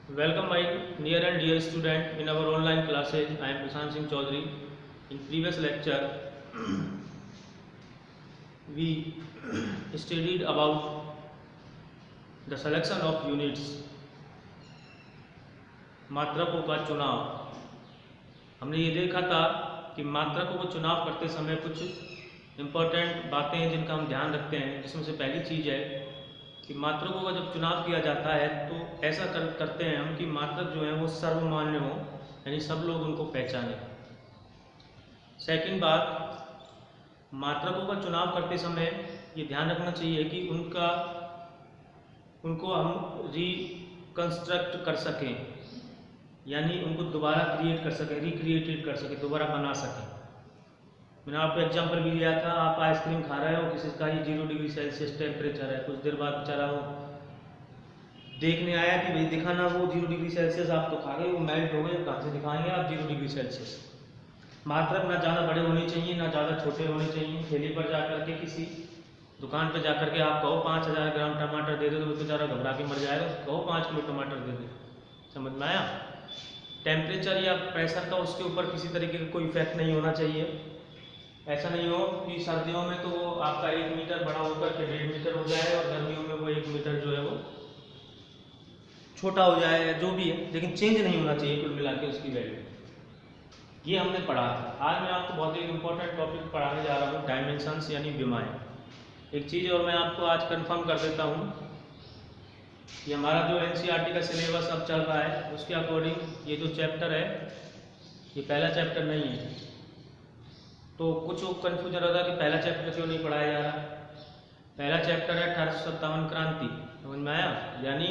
Welcome my near and dear student in our online classes. I am Prashant Singh Chaudhary. In previous lecture, we studied about the selection of units, मात्रकों का चुनाव। हमने ये देखा था कि मात्रकों को चुनाव करते समय कुछ इम्पोर्टेंट बातें हैं जिनका हम ध्यान रखते हैं, जिसमें से पहली चीज़ है कि मात्रकों का जब चुनाव किया जाता है तो ऐसा करते हैं हम कि मात्रक जो है वो सर्वमान्य हो, यानी सब लोग उनको पहचानें। सेकंड बात, मात्रकों का चुनाव करते समय ये ध्यान रखना चाहिए कि उनको हम रिकंस्ट्रक्ट कर सकें, यानी उनको दोबारा क्रिएट कर सकें, रिक्रिएटेड कर सकें, दोबारा बना सकें। मैंने आपको एग्जाम्पल भी दिया था, आप आइसक्रीम खा रहे हो, किसी का ये 0 डिग्री सेल्सियस टेम्परेचर है, कुछ देर बाद बेचारा वो देखने आया कि भाई दिखाना वो 0 डिग्री सेल्सियस, आप तो खा गए, वो मेल्ट हो गए, कहाँ से दिखाएंगे आप 0 डिग्री सेल्सियस। मात्रक ना ज़्यादा बड़े होने चाहिए ना ज़्यादा छोटे होने चाहिए। ठेले पर जाकर के किसी दुकान पर जाकर के आप कहो 5000 ग्राम टमाटर दे दो तो बेचारा घबरा के मर जाएगा, कहो 5 किलो टमाटर दे दो। समझ में आया? टेम्परेचर या प्रेशर का उसके ऊपर किसी तरीके का कोई इफेक्ट नहीं होना चाहिए। ऐसा नहीं हो कि सर्दियों में तो वो आपका 1 मीटर बड़ा होकर के 1.5 मीटर हो जाए और गर्मियों में वो 1 मीटर जो है वो छोटा हो जाए, या जो भी है, लेकिन चेंज नहीं होना चाहिए कुल मिला के उसकी वैल्यू। ये हमने पढ़ा था। आज मैं आपको बहुत ही इंपॉर्टेंट टॉपिक पढ़ाने जा रहा हूँ, डायमेंशंस यानी विमाएँ। एक चीज़ और मैं आपको आज कंफर्म कर देता हूँ कि हमारा जो एनसीईआरटी का सिलेबस अब चल रहा है उसके अकॉर्डिंग ये जो चैप्टर है ये पहला चैप्टर नहीं है। तो कुछ कन्फ्यूजन रहता है कि पहला चैप्टर क्यों नहीं पढ़ाया जा रहा। पहला चैप्टर है 1857 क्रांति, समझ में आया? यानी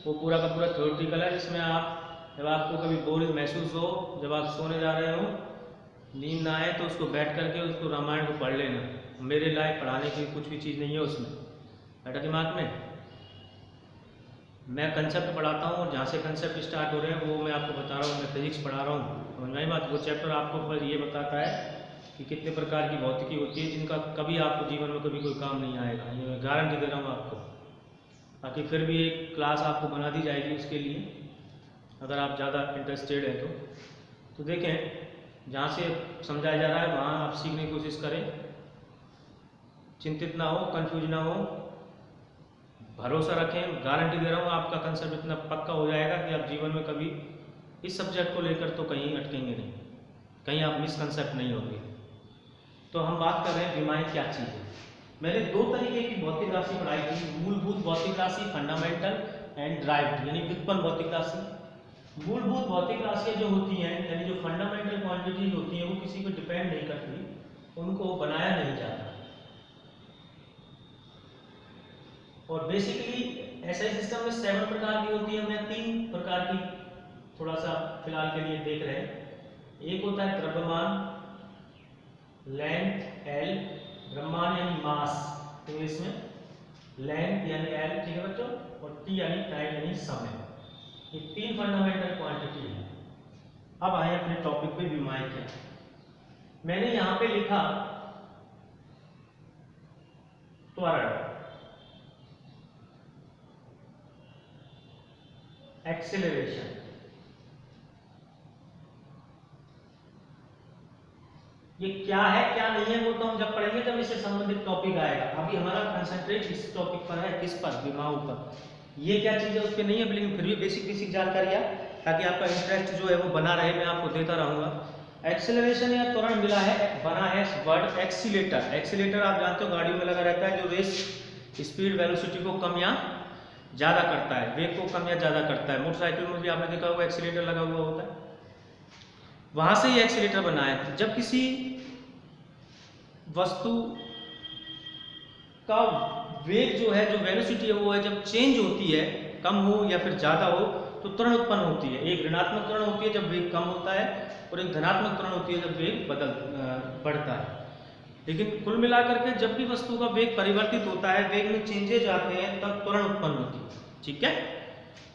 वो पूरा का पूरा थ्योरेटिकल है, जिसमें आप जब आपको कभी बोर महसूस हो, जब आप सोने जा रहे हो, नींद ना आए, तो उसको बैठ करके उसको रामायण को पढ़ लेना। मेरे लायक पढ़ाने की कुछ भी चीज़ नहीं है उसमें, बैठा दिमाग में। मैं कंसेप्ट पढ़ाता हूँ और जहाँ से कंसेप्ट स्टार्ट हो रहे हैं वो मैं आपको बता रहा हूँ। मैं फिजिक्स पढ़ा रहा हूँ, समझ में आई बात? वो चैप्टर आपको बस ये बताता है कि कितने प्रकार की भौतिकी होती है जिनका कभी आपको जीवन में कभी कोई काम नहीं आएगा। ये मैं गारंटी दे रहा हूँ आपको। बाकी फिर भी एक क्लास आपको बना दी जाएगी उसके लिए, अगर आप ज़्यादा इंटरेस्टेड हैं तो देखें जहाँ से समझाया जा रहा है वहाँ आप सीखने की कोशिश करें। चिंतित ना हो, कंफ्यूज ना हो, भरोसा रखें। गारंटी दे रहा हूँ आपका कंसेप्ट इतना पक्का हो जाएगा कि आप जीवन में कभी इस सब्जेक्ट को लेकर तो कहीं अटकेंगे नहीं, कहीं आप मिसकंसेप्ट नहीं होंगे। तो हम बात कर रहे हैं विमाएँ क्या चीज़ है। मैंने 2 तरीके की भौतिक राशि पढ़ाई थी, मूलभूत भौतिक राशि फंडामेंटल एंड ड्राइव्ड, यानी व्युत्पन्न भौतिक राशि। मूलभूत भौतिक राशियाँ जो होती हैं, यानी जो फंडामेंटल क्वांटिटीज होती हैं, वो किसी पर डिपेंड नहीं करती, उनको बनाया नहीं जाता। और बेसिकली ऐसा ही सिस्टम में 7 प्रकार की होती है। मैं 3 प्रकार की थोड़ा सा फिलहाल के लिए देख रहे हैं। एक होता है द्रव्यमान, लेंथ एल, द्रव्यमान यानी मास इंग्लिश में, लेंथ यानी एल, ठीक है बच्चों, और टी यानी टाइम यानी समय। ये 3 फंडामेंटल क्वांटिटी है। अब आए अपने टॉपिक पे, विमाएँ क्या। मैंने यहाँ पे लिखा त्वरण, एक्सेलरेशन। ये क्या है क्या नहीं है वो तो हम जब पढ़ेंगे जब इससे संबंधित टॉपिक आएगा। अभी हमारा कंसंट्रेट इस टॉपिक पर है, किस पर? विमाओं पर। ये क्या चीज़ है उस पर नहीं है, लेकिन फिर भी बेसिक जानकारियाँ, ताकि आपका इंटरेस्ट जो है वो बना रहे, मैं आपको देता रहूँगा। एक्सेलरेशन या त्वरण मिला है, बना है वर्ड एक्सीलेटर। एक्सीलेटर आप जानते हो गाड़ियों में लगा रहता है, जो रेस स्पीड वेलोसिटी को कम या ज़्यादा करता है, वेग को कम या ज़्यादा करता है। मोटरसाइकिल में भी आपने देखा होगा एक्सीलेटर लगा हुआ होता है, वहाँ से ये एक्सीलेटर बना है। जब किसी वस्तु का वेग जो है, जो वेलोसिटी है, वो है जब चेंज होती है, कम हो या फिर ज़्यादा हो, तो त्वरण उत्पन्न होती है। एक ऋणात्मक त्वरण होती है जब वेग कम होता है, और एक धनात्मक त्वरण होती है जब वेग बढ़ता है। लेकिन कुल मिलाकर के जब भी वस्तु का वेग परिवर्तित होता है, वेग में चेंजेज आते हैं, तब त्वरण उत्पन्न होती है, ठीक है?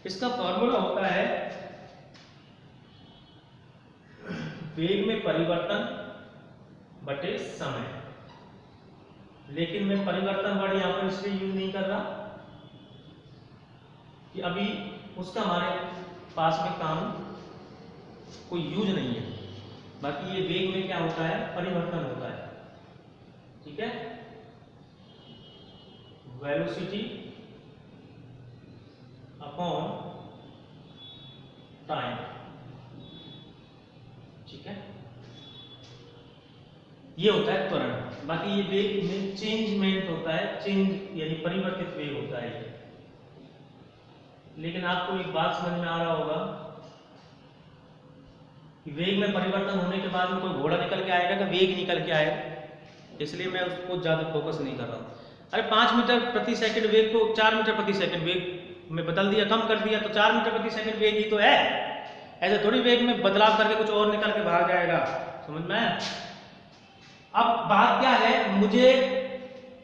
इसका फॉर्मूला होता है वेग में परिवर्तन बटे समय। लेकिन मैं परिवर्तन वर्ड यहाँ पर इसलिए यूज नहीं कर रहा कि अभी उसका हमारे पास में काम कोई यूज नहीं है। बाकी ये वेग में क्या होता है, परिवर्तन होता है। ठीक है, वेलोसिटी अपॉन टाइम। ठीक है, ये होता है त्वरण। बाकी ये वेग में चेंजमेंट होता है, चेंज यानी परिवर्तित वेग होता है ये। लेकिन आपको एक बात समझ में आ रहा होगा कि वेग में परिवर्तन होने के बाद में कोई घोड़ा निकल के आएगा कि वेग निकल के आएगा, इसलिए मैं उसको ज़्यादा फोकस नहीं कर रहा हूँ। अरे 5 मीटर प्रति सेकंड वेग को 4 मीटर प्रति सेकंड वेग में बदल दिया, कम कर दिया, तो 4 मीटर प्रति सेकंड वेग ही तो है। ऐसे थोड़ी वेग में बदलाव करके कुछ और निकल के भाग जाएगा, समझ में आया? अब बात क्या है, मुझे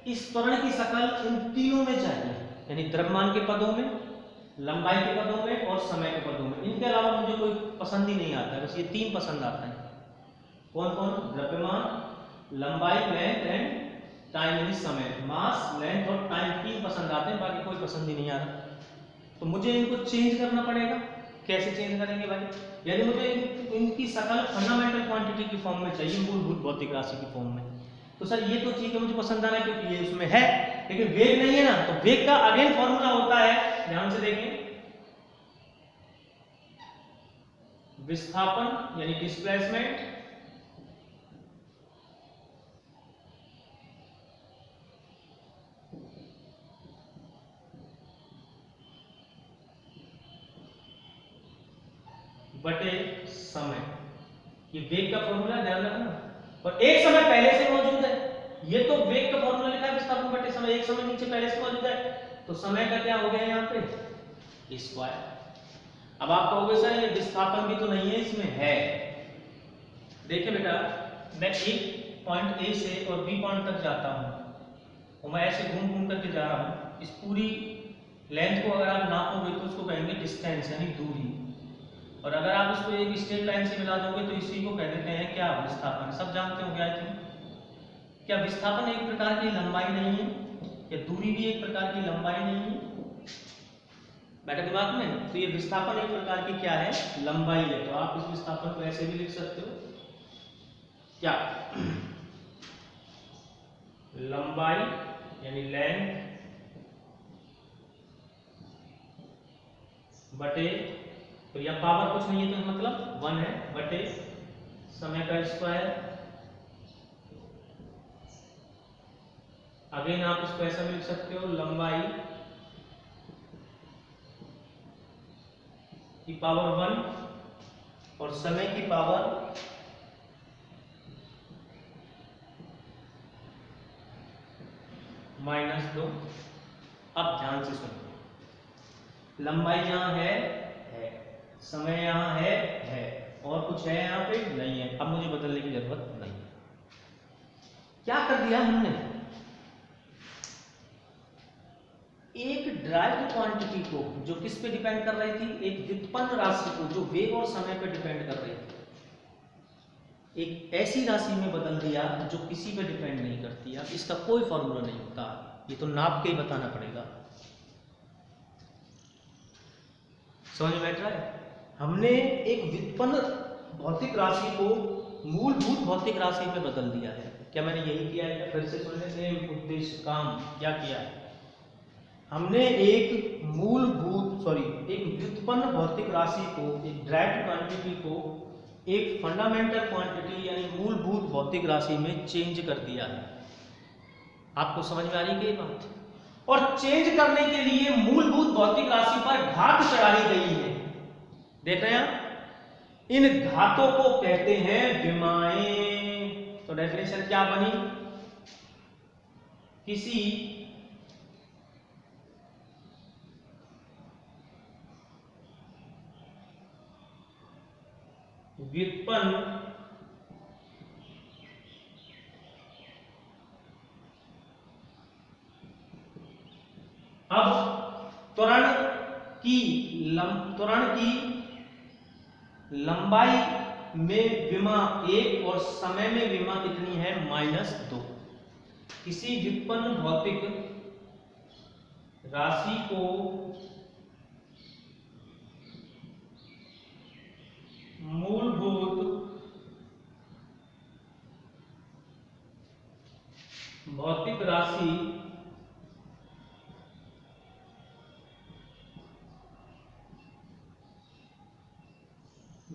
इस त्वरण की शकल इन तीनों में चाहिए, यानी द्रव्यमान के पदों में, लंबाई के पदों में और समय के पदों में। इनके अलावा मुझे कोई पसंद ही नहीं आता है, बस ये 3 पसंद आता है। कौन कौन? द्रव्यमान, लंबाई, लेंथ एंड टाइम, यानी समय। मास, लेंथ और टाइम 3 पसंद आते हैं, बाकी कोई पसंद ही नहीं आ रहा। तो मुझे इनको चेंज करना पड़ेगा। कैसे चेंज करेंगे भाई? यदि मुझे इनकी शकल फंडामेंटल क्वांटिटी की फॉर्म में चाहिए, मूलभूत भौतिक राशि की फॉर्म में, तो सर ये तो ठीक है, मुझे पसंद आ रहा है क्योंकि ये उसमें है, लेकिन वेग नहीं है ना। तो वेग का अगेन फॉर्मूला होता है, ध्यान से देखें, विस्थापन यानी डिस्प्लेसमेंट बटे समय। ये वेग का फॉर्मूला ध्यान रखना। और एक समय पहले से मौजूद है, ये तो वेग का फॉर्मूला लिखा है विस्थापन बटे समय, एक समय नीचे पहले से मौजूद है, तो समय का क्या हो गया यहाँ पे? स्क्वायर। अब आप कहोगे सर ये विस्थापन भी तो नहीं है, इसमें है। देखिए बेटा, मैं एक पॉइंट ए से और बी पॉइंट तक जाता हूँ और मैं ऐसे घूम घूम करके जा रहा हूँ। इस पूरी लेंथ को अगर आप नापोगे तो उसको कहेंगे डिस्टेंस यानी दूरी, और अगर आप इसको एक स्ट्रेट लाइन से मिला दोगे तो इसी को कह देते हैं क्या? विस्थापन। सब जानते हो क्या है? क्या विस्थापन एक प्रकार की लंबाई नहीं है? या दूरी भी एक प्रकार की लंबाई नहीं है? बैठा दिमाग में? तो ये विस्थापन एक प्रकार की क्या है? लंबाई है। तो आप इस विस्थापन को ऐसे भी लिख सकते हो, क्या? लंबाई यानी लेंथ बटे, तो यह पावर कुछ नहीं है तो मतलब 1 है, बटे समय का स्क्वायर। अगेन आप इसको ऐसा भी लिख सकते हो, लंबाई की पावर 1 और समय की पावर -2। अब ध्यान से सुनो, लंबाई जहां है, समय यहां है, और कुछ है यहाँ पे नहीं है। अब मुझे बदलने की जरूरत नहीं। क्या कर दिया हमने? एक ड्राइव क्वांटिटी को जो किस पे डिपेंड कर रही थी, एक व्युत्पन्न राशि को जो वेग और समय पे डिपेंड कर रही थी, एक ऐसी राशि में बदल दिया जो किसी पे डिपेंड नहीं करती। अब इसका कोई फॉर्मूला नहीं होता, ये तो नाप के ही बताना पड़ेगा। समझ में बैठ रहा है? हमने एक व्युत्पन्न भौतिक राशि को मूलभूत भौतिक राशि में बदल दिया है। क्या मैंने यही किया है? फिर से सुनने से उद्देश्य काम क्या किया है? हमने एक व्युत्पन्न भौतिक राशि को, एक डायरेक्ट क्वांटिटी को एक फंडामेंटल क्वांटिटी यानी मूलभूत भौतिक राशि में चेंज कर दिया है। आपको समझ में आ रही है ये बात? और चेंज करने के लिए मूलभूत भौतिक राशि पर घात चढ़ाई गई है। देख रहे हैं आप? इन घातों को कहते हैं विमाएं। तो डेफिनेशन क्या बनी? किसी व्युत्पन्न अब त्वरण की लंबाई में विमा 1 और समय में विमा कितनी है? -2। किसी व्युत्पन्न भौतिक राशि को भौतिक राशि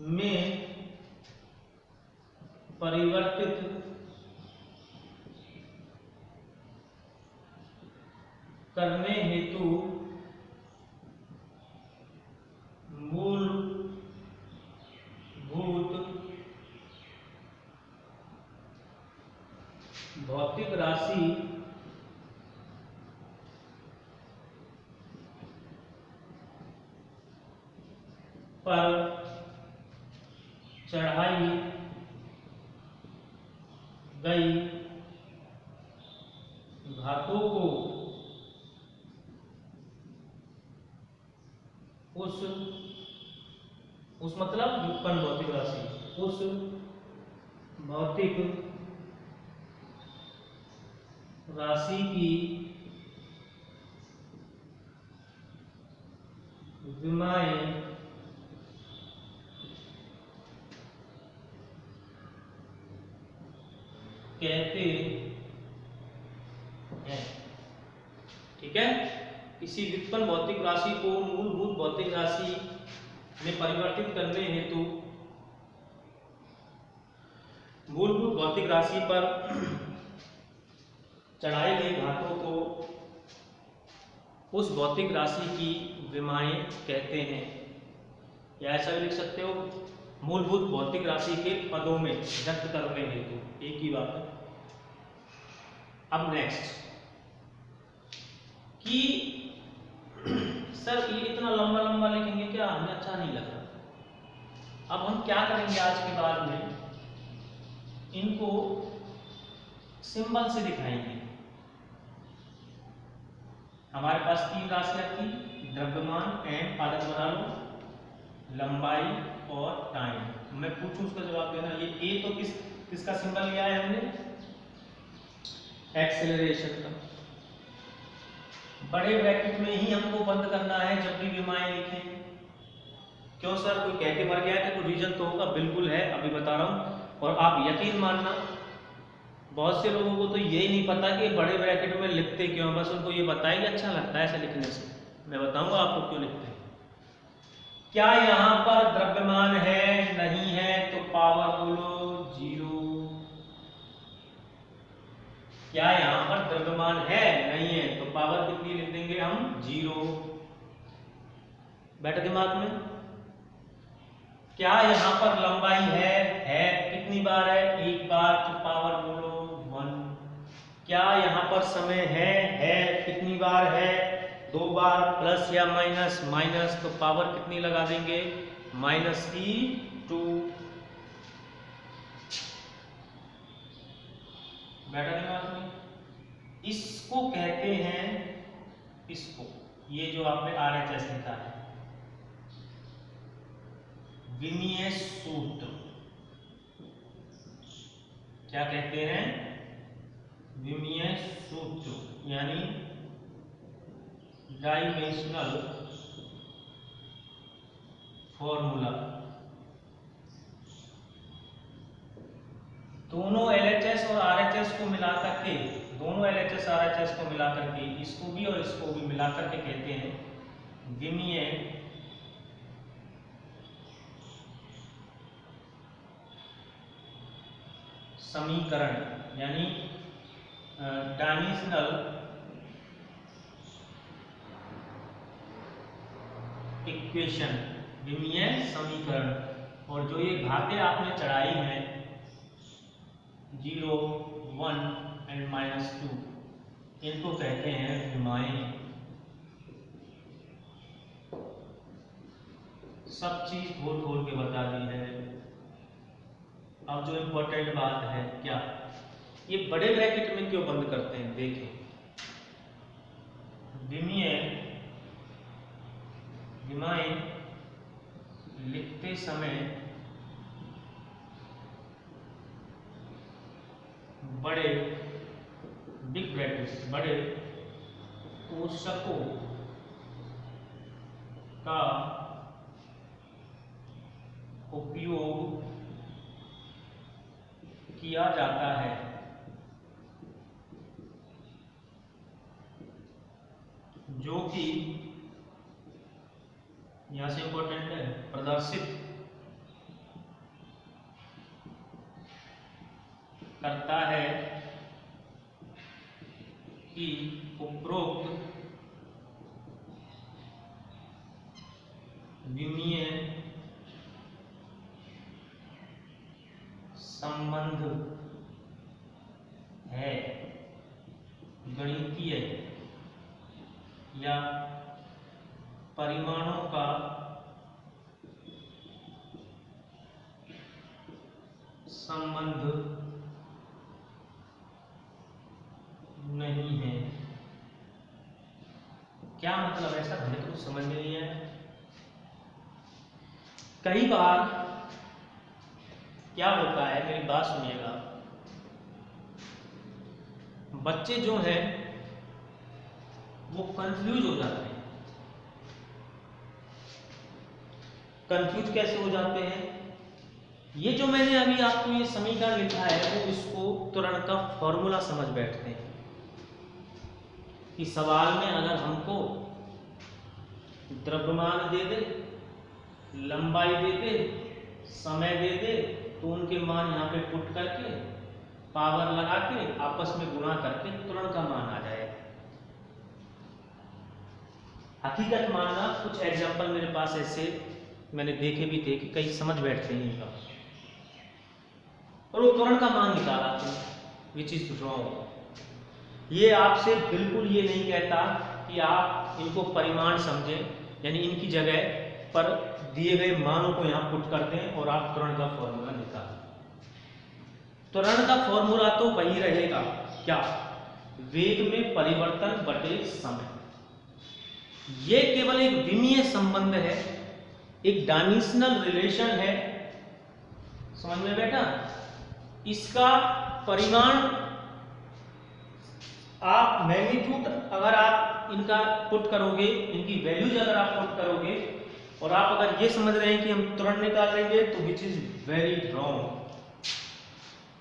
में परिवर्तित करने हेतु मूलभूत भौतिक राशि पर चढ़ाई गई घातों को उस मतलब व्युत्पन्न भौतिक राशि उस भौतिक राशि की विमाएं कहते हैं। ठीक है, किसी व्युत्पन्न भौतिक राशि को मूलभूत भौतिक राशि में परिवर्तित करने हेतु मूलभूत भौतिक राशि पर चढ़ाई गई घातों को उस भौतिक राशि की विमाएं कहते हैं। या ऐसा भी लिख सकते हो, मूलभूत भौतिक राशि के पदों में व्यक्त करने हेतु, एक ही बात है। अब नेक्स्ट कि सर ये इतना लंबा लंबा लिखेंगे क्या, हमें अच्छा नहीं लग रहा। अब हम क्या करेंगे आज के बाद में, इनको सिंबल से दिखाएंगे। हमारे पास 3 राशियां थी, द्रव्यमान एंड पादक बना लो, लंबाई और टाइम। मैं पूछूं उसका जवाब देना। ये ए तो किसका सिंबल लिया है हमने, एक्सेलरेशन का। बड़े ब्रैकेट में ही हमको बंद करना है जब भी विमाएं लिखें। क्यों सर, कोई कह के मर गया कि कोई रीजन तो होगा, बिल्कुल है, अभी बता रहा हूं। और आप यकीन मानना, बहुत से लोगों को तो यही नहीं पता कि बड़े ब्रैकेट में लिखते क्यों, बस उनको ये बताया कि अच्छा लगता है ऐसे लिखने से। मैं बताऊंगा आपको क्यों लिखते हैं। क्या यहां पर द्रव्यमान है, नहीं है, तो पावर बोलो 0। क्या यहां पर द्रव्यमान है, नहीं है, तो पावर कितनी लिख देंगे हम, 0। बैठा दिमाग में। क्या यहां पर लंबाई है, कितनी बार है, 1 बार, तो पावर बोलो 1। क्या यहाँ पर समय है, कितनी बार है, 2 बार, प्लस या माइनस, तो पावर कितनी लगा देंगे, -2। बैठा दिमाग में। इसको कहते हैं, इसको, ये जो आपने RHS लिखा है, विमीय सूत्र। क्या कहते हैं, विमीय सूत्र, यानी डायमेंशनल फॉर्मूला। दोनों LHS और RHS को मिलाकर के, दोनों LHS RHS को मिलाकर के, इसको भी और इसको भी मिलाकर के कहते हैं विमीय समीकरण, यानी डायमेंशनल इक्वेशन, विमीय समीकरण। और जो ये घातें आपने चढ़ाई हैं 0, 1 एंड -2, इनको कहते हैं विमाएं। सब चीज खोल खोल के बता दी है। अब जो इम्पोर्टेंट बात है, क्या ये बड़े ब्रैकेट में क्यों बंद करते हैं, देखें। विमाएं लिखते समय बड़े बिग ब्रैकेट, बड़े कोष्ठकों का उपयोग किया जाता है। कि यहां से इंपॉर्टेंट है प्रदर्शित करता है कि उपरोक्त विमीय संबंध है गणितीय या परिमाणों का संबंध नहीं है। क्या मतलब ऐसा हमें तो कुछ समझ में नहीं आया। कई बार क्या होता है, मेरी बात सुनिएगा, बच्चे जो हैं वो कंफ्यूज हो जाते हैं। कंफ्यूज कैसे हो जाते हैं? ये जो मैंने अभी आपको ये समीकरण लिखा है वो इसको त्वरण का फॉर्मूला समझ बैठते हैं कि सवाल में अगर हमको द्रव्यमान दे दे, लंबाई दे दे, समय दे दे, तो उनके मान यहाँ पे पुट करके पावर लगा के आपस में गुणा करके त्वरण का मान आ जाए। हकीकत मानना, कुछ एग्जाम्पल मेरे पास ऐसे मैंने देखे भी थे कि कई समझ बैठते हैं इनका और वो त्वरण का मान निकाल आते हैं, विच इज रॉन्ग। ये आपसे बिल्कुल ये नहीं कहता कि आप इनको परिमाण समझें, यानी इनकी जगह पर दिए गए मानों को यहाँ पुट कर दें और आप त्वरण का फॉर्मूला निकालें। त्वरण का फॉर्मूला तो वही रहेगा, क्या? वेग में परिवर्तन बटे समय। ये केवल एक विमीय संबंध है, एक डायमेंशनल रिलेशन है। समझ में बैठा? इसका परिमाण आप मैग्नीट्यूड अगर आप इनका पुट करोगे, इनकी वैल्यूज अगर आप पुट करोगे और आप अगर ये समझ रहे हैं कि हम त्वरण निकाल लेंगे, तो विच इज वेरी रॉन्ग।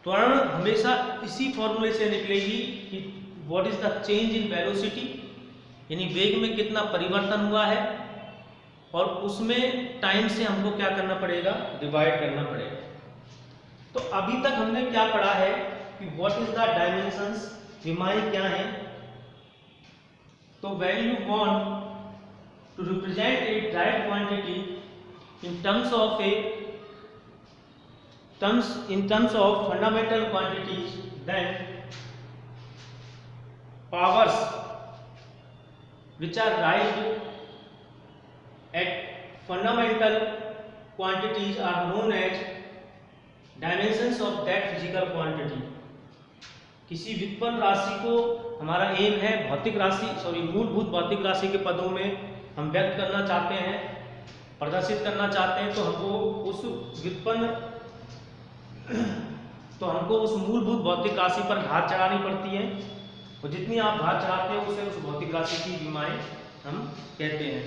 त्वरण हमेशा इसी फॉर्मूले से निकलेगी कि what is the change in velocity, यानी वेग में कितना परिवर्तन हुआ है, और उसमें टाइम से हमको क्या करना पड़ेगा, डिवाइड करना पड़ेगा। तो अभी तक हमने क्या पढ़ा है कि व्हाट इज द डायमेंशंस, विमाएं क्या है। तो when you want to represent a direct quantity in terms of fundamental quantities, then powers which are raised at fundamental quantities are known as dimensions of that physical quantity। किसी व्युत्पन्न राशि को, हमारा M है भौतिक राशि, मूलभूत भौतिक राशि के पदों में हम व्यक्त करना चाहते हैं, प्रदर्शित करना चाहते हैं, तो हमको उस मूलभूत भौतिक राशि पर भार चढ़ानी पड़ती है, और जितनी आप भार चढ़ाते हो उसे उस भौतिक राशि की विमाएं हम कहते हैं।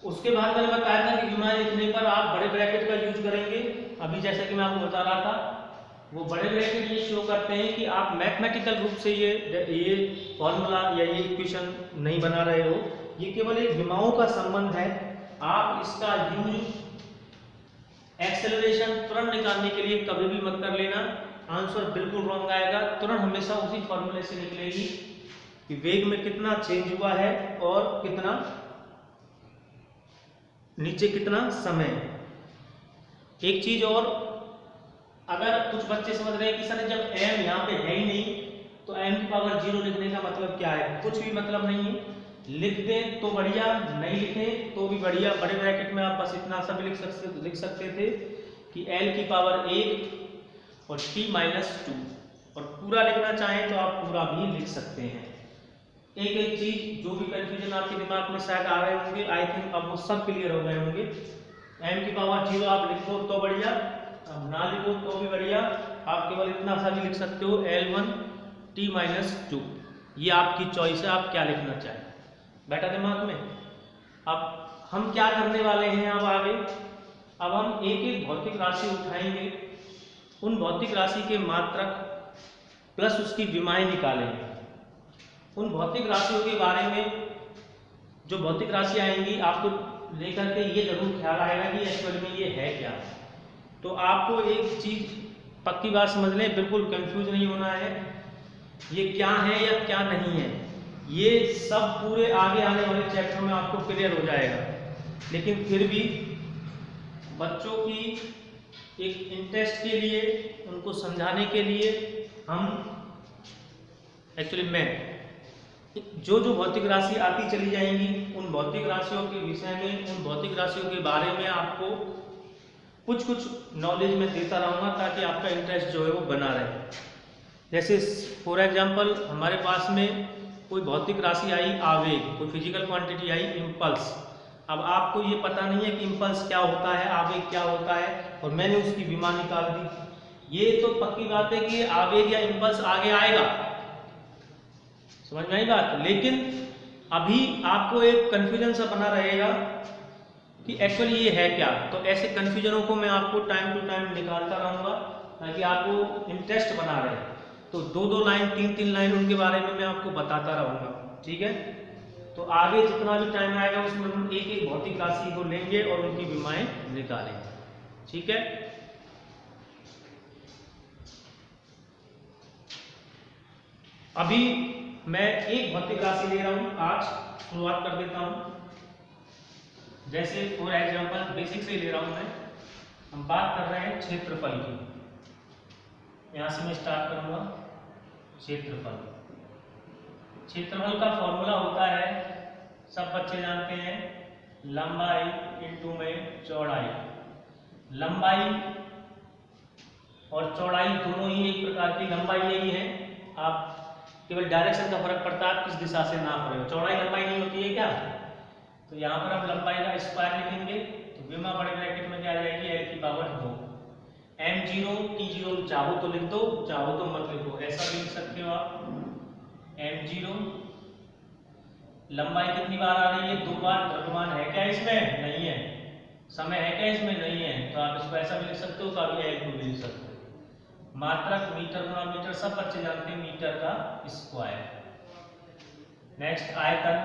उसके बाद मैंने बताया था कि विमाएं लिखने पर आप बड़े ब्रैकेट का यूज करेंगे। अभी जैसा कि मैं आपको बता रहा था, वो बड़े ब्रैकेट ये शो करते हैं कि आप मैथमेटिकल रूप से ये फॉर्मूला या ये इक्वेशन नहीं बना रहे हो, ये केवल एक विमाओं का संबंध है। आप इसका यूज एक्सेलरेशन, त्वरण निकालने के लिए कभी भी मत कर लेना, आंसर बिल्कुल रॉन्ग आएगा। त्वरण हमेशा उसी फॉर्मूले से निकलेगी कि वेग में कितना चेंज हुआ है और कितना नीचे कितना समय। एक चीज और, अगर कुछ बच्चे समझ रहे हैं कि सर जब m यहाँ पे है ही नहीं तो m की पावर 0 लिखने का मतलब क्या है? कुछ भी मतलब नहीं है। लिख दें तो बढ़िया, नहीं लिखें तो भी बढ़िया। बड़े ब्रैकेट में आप बस इतना सा भी लिख सकते थे कि l की पावर 1 और t माइनस 2, और पूरा लिखना चाहें तो आप पूरा भी लिख सकते हैं। एक चीज जो भी कंफ्यूजन आपके दिमाग में शायद आ रहे होंगे, आई थिंक अब वो सब क्लियर हो गए होंगे। m की पावर 0 आप लिख दो तो बढ़िया, अब ना लिखो तो भी बढ़िया। आप केवल इतना सा भी लिख सकते हो L1 t माइनस 2, ये आपकी चॉइस है, आप क्या लिखना चाहें। बैठा दिमाग में? अब हम क्या करने वाले हैं अब आगे? अब हम एक एक भौतिक राशि उठाएंगे, उन भौतिक राशि के मात्रक प्लस उसकी विमाएं निकालेंगे। उन भौतिक राशियों के बारे में, जो भौतिक राशि आएंगी आपको लेकर के ये जरूर ख्याल आएगा कि एक्चुअल में ये है क्या। तो आपको एक चीज पक्की बात समझ लें, बिल्कुल कंफ्यूज नहीं होना है, ये क्या है या क्या नहीं है, ये सब पूरे आगे आने वाले चैप्टर में आपको क्लियर हो जाएगा। लेकिन फिर भी बच्चों की एक इंटरेस्ट के लिए, उनको समझाने के लिए हम एक्चुअली मैं जो भौतिक राशि आती चली जाएंगी उन भौतिक राशियों के विषय में, उन भौतिक राशियों के बारे में आपको कुछ नॉलेज में देता रहूँगा ताकि आपका इंटरेस्ट जो है वो बना रहे। जैसे फॉर एग्जांपल हमारे पास में कोई भौतिक राशि आई आवेग, कोई फिजिकल क्वांटिटी आई इम्पल्स। अब आपको ये पता नहीं है कि इम्पल्स क्या होता है, आवेग क्या होता है, और मैंने उसकी विमा निकाल दी। ये तो पक्की बात है कि आवेग या इम्पल्स आगे आएगा, समझ में आई बात। लेकिन अभी आपको एक कंफ्यूजन सा बना रहेगा कि एक्चुअली ये है क्या। तो ऐसे कंफ्यूजनों को मैं आपको टाइम टू टाइम निकालता रहूँगा ताकि आपको इंटरेस्ट बना रहे। तो 2-2 लाइन 3-3 लाइन उनके बारे में मैं आपको बताता रहूँगा, ठीक है। तो आगे जितना भी टाइम आएगा उसमें हम एक एक भौतिक राशि को लेंगे और उनकी विमाएँ निकालेंगे, ठीक है। अभी मैं एक भौतिक राशि ले रहा हूँ, आज शुरुआत कर देता हूँ। जैसे फॉर एग्जांपल बेसिक से ले रहा हूँ मैं, हम बात कर रहे हैं क्षेत्रफल की। यहाँ से मैं स्टार्ट करूँगा। क्षेत्रफल, क्षेत्रफल का फॉर्मूला होता है, सब बच्चे जानते हैं, लंबाई इंटू में चौड़ाई। लंबाई और चौड़ाई दोनों ही एक प्रकार की, लंबाई यही है, आप केवल डायरेक्शन का फर्क पड़ता है, आप किस दिशा से नाप रहे हो। चौड़ाई लंबाई नहीं होती है क्या। तो यहाँ पर आप लंबाई का स्क्वायर लिखेंगे तो विमा बड़े ब्रैकेट में क्या आ जाएगी, l की पावर 2। m0 t0 चाहो तो लिख दो, चाहो तो मत लिखो, ऐसा भी लिख सकते हो आप। m0 लंबाई कितनी बार आ रही है, 2 बार। द्रव्यमान है क्या इसमें, नहीं है। समय है क्या इसमें, नहीं है। तो आप इसको ऐसा भी लिख सकते हो, कभी l को भी लिख सकते हो। मात्रक मीटर गुणा मीटर, सब बच्चे जानते हैं, मीटर का स्क्वायर। नेक्स्ट आयतन,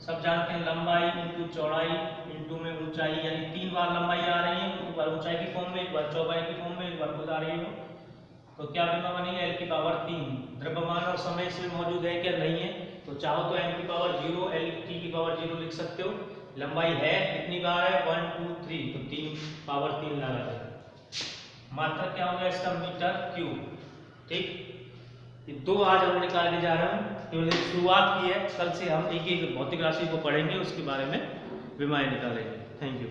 सब जानते हैं, लंबाई इंटू चौड़ाई इंटू में ऊंचाई, यानी 3 बार लंबाई आ रही है, एक बार ऊंचाई की फॉर्म में, एक बार चौड़ाई की फॉर्म में, एक बार खुद आ रही है। तो क्या विमा बनेगी, l की पावर 3। द्रव्यमान और समय इसमें मौजूद है क्या, नहीं है। तो चाहो तो m की पावर 0, l t की पावर 0 लिख सकते हो। लंबाई है कितनी बार है, 1 2 3, तो 3 पावर 3 लगा दें। मात्रक क्या हो गया इसका, मीटर क्यूब, ठीक। ये 2 आज हम निकाल के जा रहे हैं, केवल शुरुआत की है। कल से हम एक एक भौतिक राशि को पढ़ेंगे, उसके बारे में विमाएँ निकालेंगे। Thank you.